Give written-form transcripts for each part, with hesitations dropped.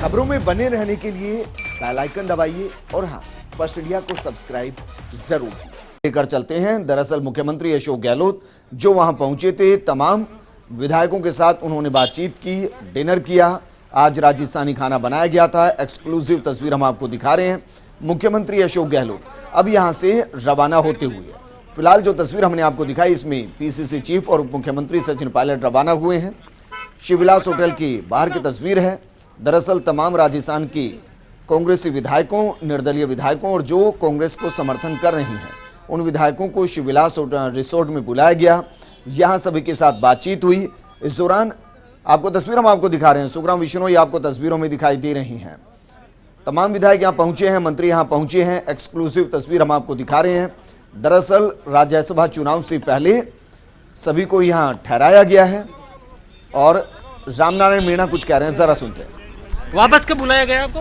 खबरों में बने रहने के लिए बेल आइकन दबाइए और हाँ, फर्स्ट इंडिया को सब्सक्राइब जरूर कीजिए। लेकर चलते हैं। दरअसल मुख्यमंत्री अशोक गहलोत जो वहां पहुंचे थे, तमाम विधायकों के साथ उन्होंने बातचीत की, डिनर किया। आज राजस्थानी खाना बनाया गया था। एक्सक्लूसिव तस्वीर हम आपको दिखा रहे हैं। मुख्यमंत्री अशोक गहलोत अब यहां से रवाना होते हुए, फिलहाल जो तस्वीर हमने आपको दिखाई इसमें पीसीसी चीफ और उप मुख्यमंत्री सचिन पायलट रवाना हुए हैं। शिवविलास होटल की बाहर की तस्वीर है। दरअसल तमाम राजस्थान के कांग्रेसी विधायकों, निर्दलीय विधायकों और जो कांग्रेस को समर्थन कर रही हैं, उन विधायकों को शिवविलास रिसोर्ट में बुलाया गया। यहां सभी के साथ बातचीत हुई। इस दौरान आपको तस्वीर हम आपको दिखा रहे हैं। सुखराम विश्नोई आपको तस्वीरों में दिखाई दे रही हैं। तमाम विधायक यहाँ पहुंचे हैं, मंत्री यहाँ पहुंचे हैं। एक्सक्लूसिव तस्वीर हम आपको दिखा रहे हैं। दरअसल राज्यसभा चुनाव से पहले सभी को यहाँ ठहराया गया है और रामनारायण मीणा कुछ कह रहे हैं, जरा सुनते हैं। वापस कब बुलाया गया आपको?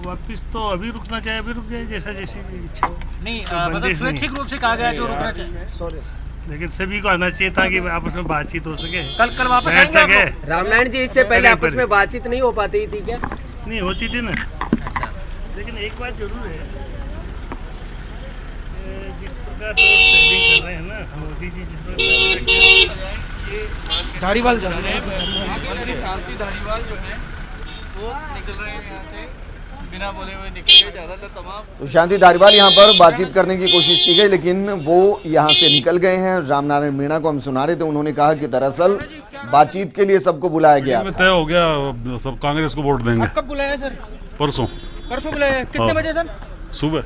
वापस तो अभी रुकना चाहिए, अभी रुक जाए, जैसा जैसी इच्छा हो। नहीं, मतलब स्वैच्छिक रूप से कहा गया कि रुकना चाहिए, लेकिन सभी को आना चाहिए था कि आपस में बातचीत हो सके। कल वापस आएंगे आप? रामनारायण जी, इससे पहले आपस में बातचीत नहीं हो पाती थी क्या? नहीं होती थी ना। लेकिन एक बात जरूर है, जिस प्रकार से ट्रेडिंग कर रहे हैं ना मोदी जी, जिस प्रकार धारीवाल शांति धारीवाल जो है वो निकल रहे हैं यहाँ से, बिना बोले हुए निकल गए ज़्यादातर तमाम। तो शांति धारीवाल यहाँ पर बातचीत करने की कोशिश की गई, लेकिन वो यहाँ से निकल गए हैं। रामनारायण मीणा को हम सुना रहे थे, उन्होंने कहा कि दरअसल बातचीत के लिए सबको बुलाया गया था। तय हो गया, सब कांग्रेस को वोट देंगे। कब बुलाया सर? परसों बुलाया? कितने बजे सर? सुबह।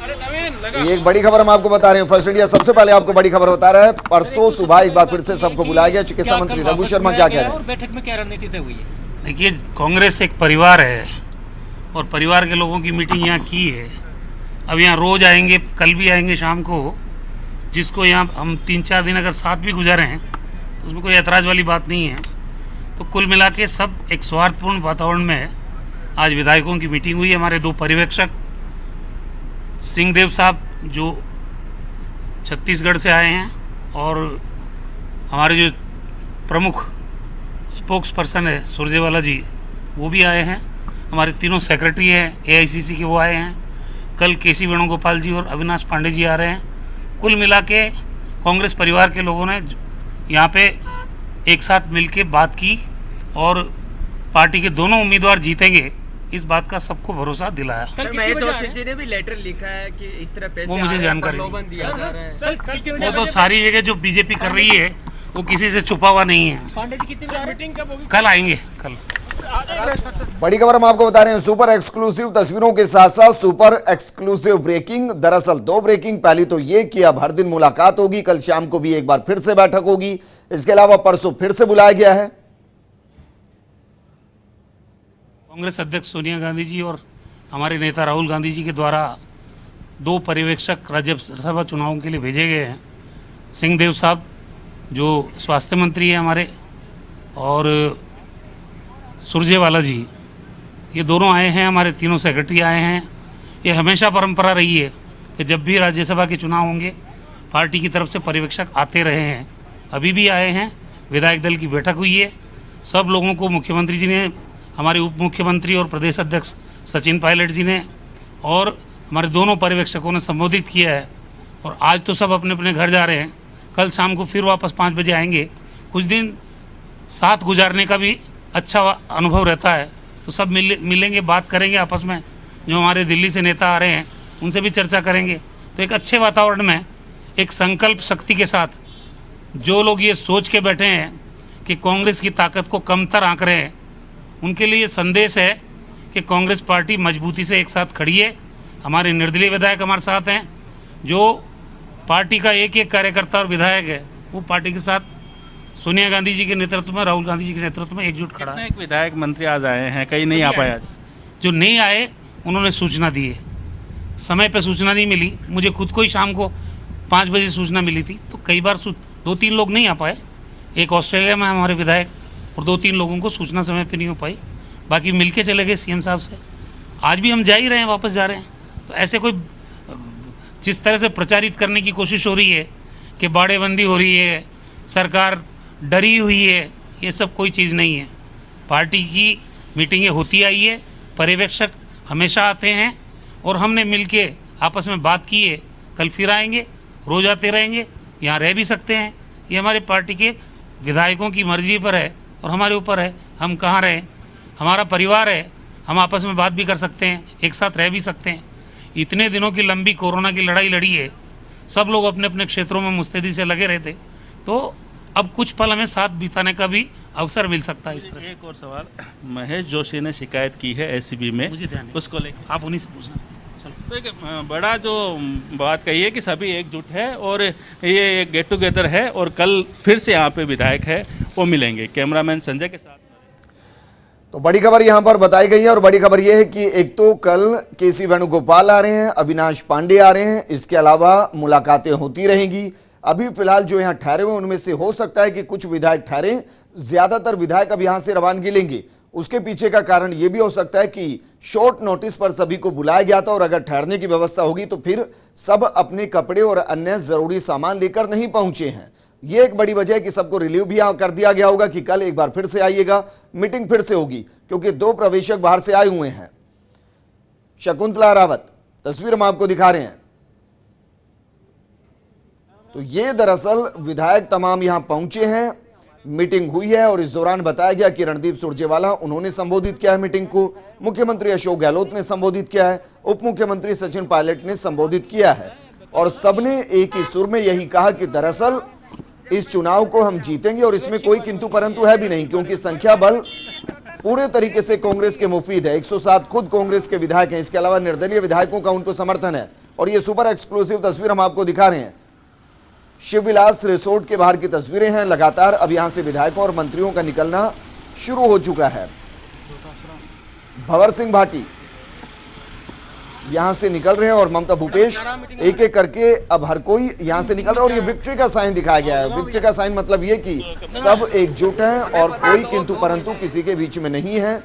ये एक बड़ी खबर हम आपको बता रहे हैं। फर्स्ट इंडिया सबसे पहले आपको बड़ी खबर बता रहा है। परसों सुबह एक बार फिर से सबको बुलाया गया। चिकित्सा मंत्री रघु शर्मा क्या कह रहे हैं? बैठक में क्या रणनीति तय हुई है? देखिए, कांग्रेस एक परिवार है और परिवार के लोगों की मीटिंग यहाँ की है। अब यहाँ रोज आएंगे, कल भी आएंगे शाम को। जिसको यहाँ हम 3-4 दिन अगर साथ भी गुजारे हैं तो उसमें कोई ऐतराज़ वाली बात नहीं है। तो कुल मिला के सब एक सौहार्दपूर्ण वातावरण में आज विधायकों की मीटिंग हुई। हमारे 2 पर्यवेक्षक सिंहदेव साहब जो छत्तीसगढ़ से आए हैं और हमारे जो प्रमुख स्पोक्स पर्सन है सुरजेवाला जी, वो भी आए हैं। हमारे तीनों सेक्रेटरी हैं एआईसीसी के, वो आए हैं। कल केसी वेणुगोपाल जी और अविनाश पांडे जी आ रहे हैं। कुल मिला के कांग्रेस परिवार के लोगों ने यहाँ पे एक साथ मिल के बात की और पार्टी के दोनों उम्मीदवार जीतेंगे, इस बात का सबको भरोसा दिलाया। जी ने भी लेटर लिखा है कि इस तरह पैसे वो मुझे जानकारी प्रलोभन दिया जा रहा है। वो तो सारी जगह जो बीजेपी कर रही है वो किसी से छुपा हुआ नहीं है। पांडे जी कितनी बजे मीटिंग कब होगी? कल आएंगे। कल बड़ी खबर हम आपको बता रहे हैं। सुपर एक्सक्लूसिव तस्वीरों के साथ साथ सुपर एक्सक्लूसिव ब्रेकिंग। दरअसल 2 ब्रेकिंग। पहली तो ये कि अब हर दिन मुलाकात होगी, कल शाम को भी एक बार फिर से बैठक होगी। इसके अलावा परसों फिर से बुलाया गया है। कांग्रेस अध्यक्ष सोनिया गांधी जी और हमारे नेता राहुल गांधी जी के द्वारा 2 पर्यवेक्षक राज्यसभा चुनावों के लिए भेजे गए हैं। सिंहदेव साहब जो स्वास्थ्य मंत्री हैं हमारे, और सुरजेवाला जी, ये दोनों आए हैं। हमारे तीनों सेक्रेटरी आए हैं। ये हमेशा परंपरा रही है कि जब भी राज्यसभा के चुनाव होंगे पार्टी की तरफ से पर्यवेक्षक आते रहे हैं। अभी भी आए हैं। विधायक दल की बैठक हुई है। सब लोगों को मुख्यमंत्री जी ने, हमारे उप मुख्यमंत्री और प्रदेश अध्यक्ष सचिन पायलट जी ने और हमारे दोनों पर्यवेक्षकों ने संबोधित किया है। और आज तो सब अपने अपने घर जा रहे हैं। कल शाम को फिर वापस 5 बजे आएंगे। कुछ दिन साथ गुजारने का भी अच्छा अनुभव रहता है, तो सब मिलेंगे, बात करेंगे आपस में। जो हमारे दिल्ली से नेता आ रहे हैं उनसे भी चर्चा करेंगे। तो एक अच्छे वातावरण में, एक संकल्प शक्ति के साथ जो लोग ये सोच के बैठे हैं कि कांग्रेस की ताकत को कमतर आंक रहे हैं, उनके लिए संदेश है कि कांग्रेस पार्टी मजबूती से एक साथ खड़ी है। हमारे निर्दलीय विधायक हमारे साथ हैं। जो पार्टी का एक एक कार्यकर्ता और विधायक है वो पार्टी के साथ सोनिया गांधी जी के नेतृत्व में, राहुल गांधी जी के नेतृत्व में एकजुट खड़ा है। एक विधायक मंत्री आज आए हैं, कई नहीं आ पाए आज। जो नहीं आए उन्होंने सूचना दी है। समय पर सूचना नहीं मिली। मुझे खुद को ही शाम को 5 बजे सूचना मिली थी, तो कई बार 2-3 लोग नहीं आ पाए। एक ऑस्ट्रेलिया में हमारे विधायक और 2-3 लोगों को सूचना समय पर नहीं हो पाई। बाकी मिलके चले गए सीएम साहब से। आज भी हम जा ही रहे हैं, वापस जा रहे हैं। तो ऐसे कोई जिस तरह से प्रचारित करने की कोशिश हो रही है कि बाड़ेबंदी हो रही है, सरकार डरी हुई है, ये सब कोई चीज़ नहीं है। पार्टी की मीटिंगें होती आई है, पर्यवेक्षक हमेशा आते हैं और हमने मिलके आपस में बात की है। कल फिर आएंगे, रोज आते रहेंगे, यहाँ रह भी सकते हैं। ये हमारे पार्टी के विधायकों की मर्जी पर है और हमारे ऊपर है, हम कहाँ रहें। हमारा परिवार है, हम आपस में बात भी कर सकते हैं, एक साथ रह भी सकते हैं। इतने दिनों की लंबी कोरोना की लड़ाई लड़ी है, सब लोग अपने अपने क्षेत्रों में मुस्तैदी से लगे रहते, तो अब कुछ पल हमें साथ बिताने का भी अवसर मिल सकता है। इस तरह एक और सवाल, महेश जोशी ने शिकायत की है एसीबी में, मुझे ध्यान है, उसको लेकर आप उन्हीं से पूछना। तो एक बड़ा जो बात कही है कि सभी एकजुट है और ये एक गेट टुगेदर है और कल फिर से यहाँ पे विधायक है वो मिलेंगे कैमरामैन संजय के साथ। तो बड़ी खबर यहां पर बताई गई है और बड़ी खबर यह है कि एक तो कल केसी वेणुगोपाल आ रहे हैं, अविनाश पांडे आ रहे हैं, इसके अलावा मुलाकातें होती रहेंगी। अभी फिलहाल जो यहां ठहरे हुए उनमें से हो सकता है कि कुछ विधायक ठहरे, ज्यादातर विधायक अब यहां से रवानगी लेंगे। उसके पीछे का कारण यह भी हो सकता है कि शॉर्ट नोटिस पर सभी को बुलाया गया था और अगर ठहरने की व्यवस्था होगी तो फिर सब अपने कपड़े और अन्य जरूरी सामान लेकर नहीं पहुंचे हैं। यह एक बड़ी वजह है कि सबको रिलीव भी कर दिया गया होगा कि कल एक बार फिर से आइएगा, मीटिंग फिर से होगी, क्योंकि 2 प्रवेशक बाहर से आए हुए हैं। शकुंतला रावत, तस्वीर हम आपको दिखा रहे हैं। तो ये दरअसल विधायक तमाम यहां पहुंचे हैं, मीटिंग हुई है और इस दौरान बताया गया कि रणदीप सुरजेवाला उन्होंने संबोधित किया है मीटिंग को, मुख्यमंत्री अशोक गहलोत ने संबोधित किया है, उप मुख्यमंत्री सचिन पायलट ने संबोधित किया है और सबने एक ही सुर में यही कहा कि दरअसल इस चुनाव को हम जीतेंगे और इसमें कोई किंतु परंतु है भी नहीं, क्योंकि संख्या बल पूरे तरीके से कांग्रेस के मुफीद है। 107 खुद कांग्रेस के विधायक हैं, इसके अलावा निर्दलीय विधायकों का उनको समर्थन है। और ये सुपर एक्सक्लूसिव तस्वीर हम आपको दिखा रहे हैं, शिवविलास रिसोर्ट के बाहर की तस्वीरें हैं। लगातार अब यहां से विधायकों और मंत्रियों का निकलना शुरू हो चुका है। भंवर सिंह भाटी यहां से निकल रहे हैं और ममता भूपेश एक एक करके अब हर कोई यहां से निकल रहा है और ये विक्ट्री का साइन दिखाया गया है। विक्ट्री का साइन मतलब ये कि सब एकजुट हैं और कोई किंतु परंतु किसी के बीच में नहीं है।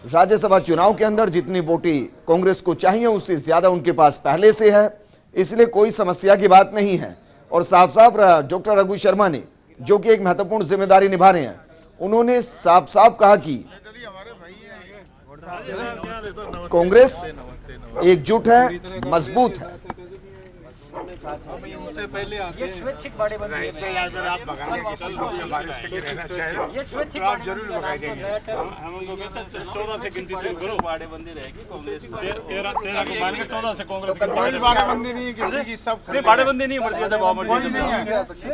राज्यसभा चुनाव के अंदर जितनी वोटें कांग्रेस को चाहिए उससे ज्यादा उनके पास पहले से है, इसलिए कोई समस्या की बात नहीं है। और साफ साफ डॉक्टर रघु शर्मा ने, जो कि एक महत्वपूर्ण जिम्मेदारी निभा रहे हैं, उन्होंने साफ साफ कहा कि कांग्रेस एकजुट है, मजबूत है। ये स्वैच्छिक बड़े बंदे हैं। ऐसे अगर आप भगाने किसी लोग के बारे से रहना चाहें ये स्वैच्छिक तो आप जरूर भगाए देंगे। हम लोग 14 से गिनती से करो बाड़ेबंदी रहेगी कांग्रेस 13 को मान के 14 से कांग्रेस की कोई बाड़ेबंदी नहीं है किसी की, सब नहीं बाड़ेबंदी नहीं मर्जी से कोई नहीं है।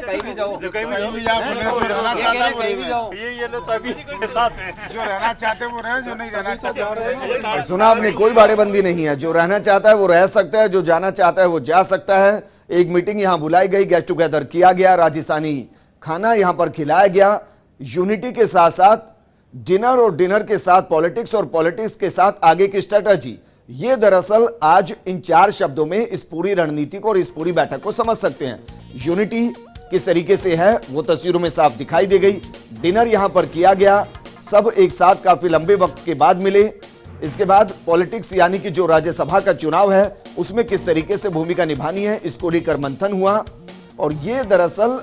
कहीं भी जाओ, कहीं भी आप जो रहना चाहता है वो रहे, ये लोग तो अभी के साथ हैं। जो रहना चाहते हैं वो रहे, जो नहीं रहना चाहते सुना आपने, कोई बाड़ेबंदी नहीं है। जो रहना चाहता है वो रह सकता है, जो जाना चाहता है वो जा सकता है। एक मीटिंग यहां बुलाई गई, गेट टुगेदर किया गया, राजस्थानी खाना यहां पर खिलाया गया। यूनिटी के साथ साथ डिनर और डिनर के साथ पॉलिटिक्स और पॉलिटिक्स के साथ आगे की स्ट्रेटजी, ये दरअसल आज इन 4 शब्दों में इस पूरी रणनीति को और इस पूरी बैठक को समझ सकते हैं। यूनिटी किस तरीके से है वो तस्वीरों में साफ दिखाई दे गई। डिनर यहां पर किया गया, सब एक साथ काफी लंबे वक्त के बाद मिले। इसके बाद पॉलिटिक्स यानी कि जो राज्यसभा का चुनाव है उसमें किस तरीके से भूमिका निभानी है, इसको लेकर मंथन हुआ और ये दरअसल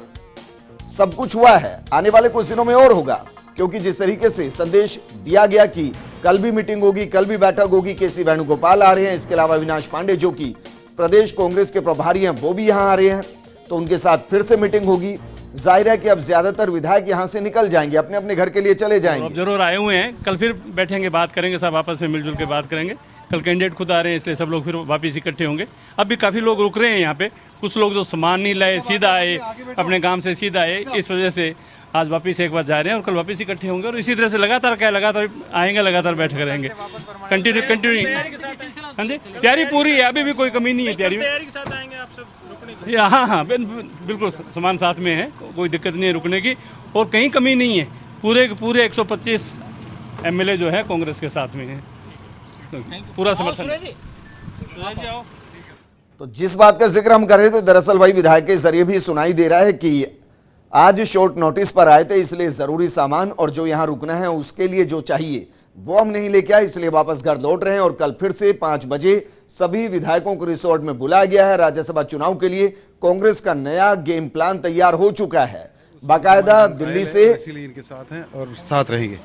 सब कुछ हुआ है। आने वाले कुछ दिनों में और होगा, क्योंकि जिस तरीके से संदेश दिया गया कि कल भी मीटिंग होगी, कल भी बैठक होगी, केसी वेणुगोपाल आ रहे हैं, इसके अलावा अविनाश पांडे जो कि प्रदेश कांग्रेस के प्रभारी हैं वो भी यहां आ रहे हैं, तो उनके साथ फिर से मीटिंग होगी। जाहिर है कि अब ज्यादातर विधायक यहां से निकल जाएंगे, अपने अपने घर के लिए चले जाएंगे। अब जरूर आए हुए हैं, कल फिर बैठेंगे, बात करेंगे, सब आपस में मिलजुल के बात करेंगे। कल कैंडिडेट खुद आ रहे हैं, इसलिए सब लोग फिर वापस इकट्ठे होंगे। अब भी काफ़ी लोग रुक रहे हैं यहाँ पे, कुछ लोग जो सामान नहीं लाए सीधा आए, अपने गांव से सीधा आए, इस वजह से आज वापस एक बार जा रहे हैं और कल वापस इकट्ठे होंगे और इसी तरह से लगातार आएंगे, लगातार बैठक करेंगे, कंटिन्यू। हाँ जी, तैयारी पूरी है, अभी भी कोई कमी नहीं है तैयारी के साथ आएंगे आप सब रुकने। हाँ, बिल्कुल सामान साथ में है, कोई दिक्कत नहीं है रुकने की और कहीं कमी नहीं है। पूरे 125 MLA जो है कांग्रेस के साथ में है, पूरा समर्थन। तो जिस बात का जिक्र हम कर रहे थे, दरअसल वही विधायक के जरिए भी सुनाई दे रहा है कि आज शॉर्ट नोटिस पर आए थे, इसलिए जरूरी सामान और जो यहां रुकना है उसके लिए जो चाहिए वो हम नहीं लेके आए, इसलिए वापस घर लौट रहे हैं। और कल फिर से 5 बजे सभी विधायकों को रिसोर्ट में बुलाया गया है। राज्यसभा चुनाव के लिए कांग्रेस का नया गेम प्लान तैयार हो चुका है, बाकायदा दिल्ली से इसीलिए इनके साथ हैं और साथ रहेंगे।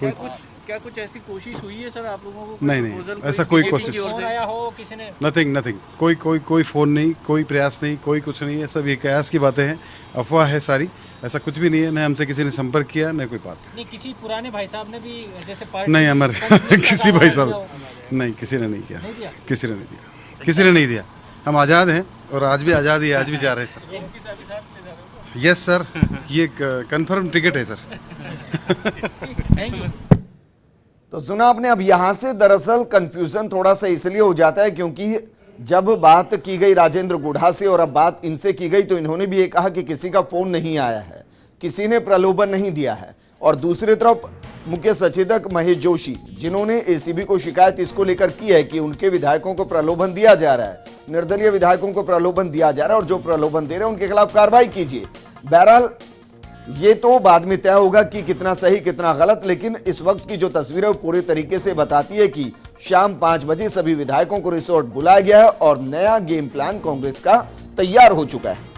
क्या कुछ ऐसी कोशिश हुई है सर आप लोगों को? नहीं नहीं, ऐसा कोई कोशिश आया हो किसी ने? नथिंग नथिंग, कोई फ़ोन नहीं, कोई प्रयास नहीं, कोई कुछ नहीं है, सब ये कयास की बातें हैं, अफवाह है सारी। ऐसा कुछ भी नहीं है, न हमसे किसी ने संपर्क किया, न कोई बात। नहीं, किसी पुराने भाई साहब ने भी जैसे पार्टी नहीं हमारे किसी भाई साहब नहीं, किसी ने नहीं किया, किसी ने नहीं दिया, किसी ने नहीं दिया। हम आज़ाद हैं और आज भी आज़ाद ही, आज भी जा रहे हैं सर। यस सर, ये कंफर्म टिकट है सर। तो सुना आपने। अब यहां से दरअसल कंफ्यूजन थोड़ा सा इसलिए हो जाता है क्योंकि जब बात की गई राजेंद्र गुढ़ा से और अब बात इनसे की गई तो इन्होंने भी ये कहा कि किसी का फोन नहीं आया है, किसी ने प्रलोभन नहीं दिया है। और दूसरी तरफ मुख्य सचेतक महेश जोशी, जिन्होंने एसीबी को शिकायत इसको लेकर की है कि उनके विधायकों को प्रलोभन दिया जा रहा है, निर्दलीय विधायकों को प्रलोभन दिया जा रहा है और जो प्रलोभन दे रहे हैं उनके खिलाफ कार्रवाई कीजिए। बहरहाल ये तो बाद में तय होगा कि कितना सही कितना गलत, लेकिन इस वक्त की जो तस्वीर है वो पूरे तरीके से बताती है कि शाम 5 बजे सभी विधायकों को रिसोर्ट बुलाया गया है और नया गेम प्लान कांग्रेस का तैयार हो चुका है।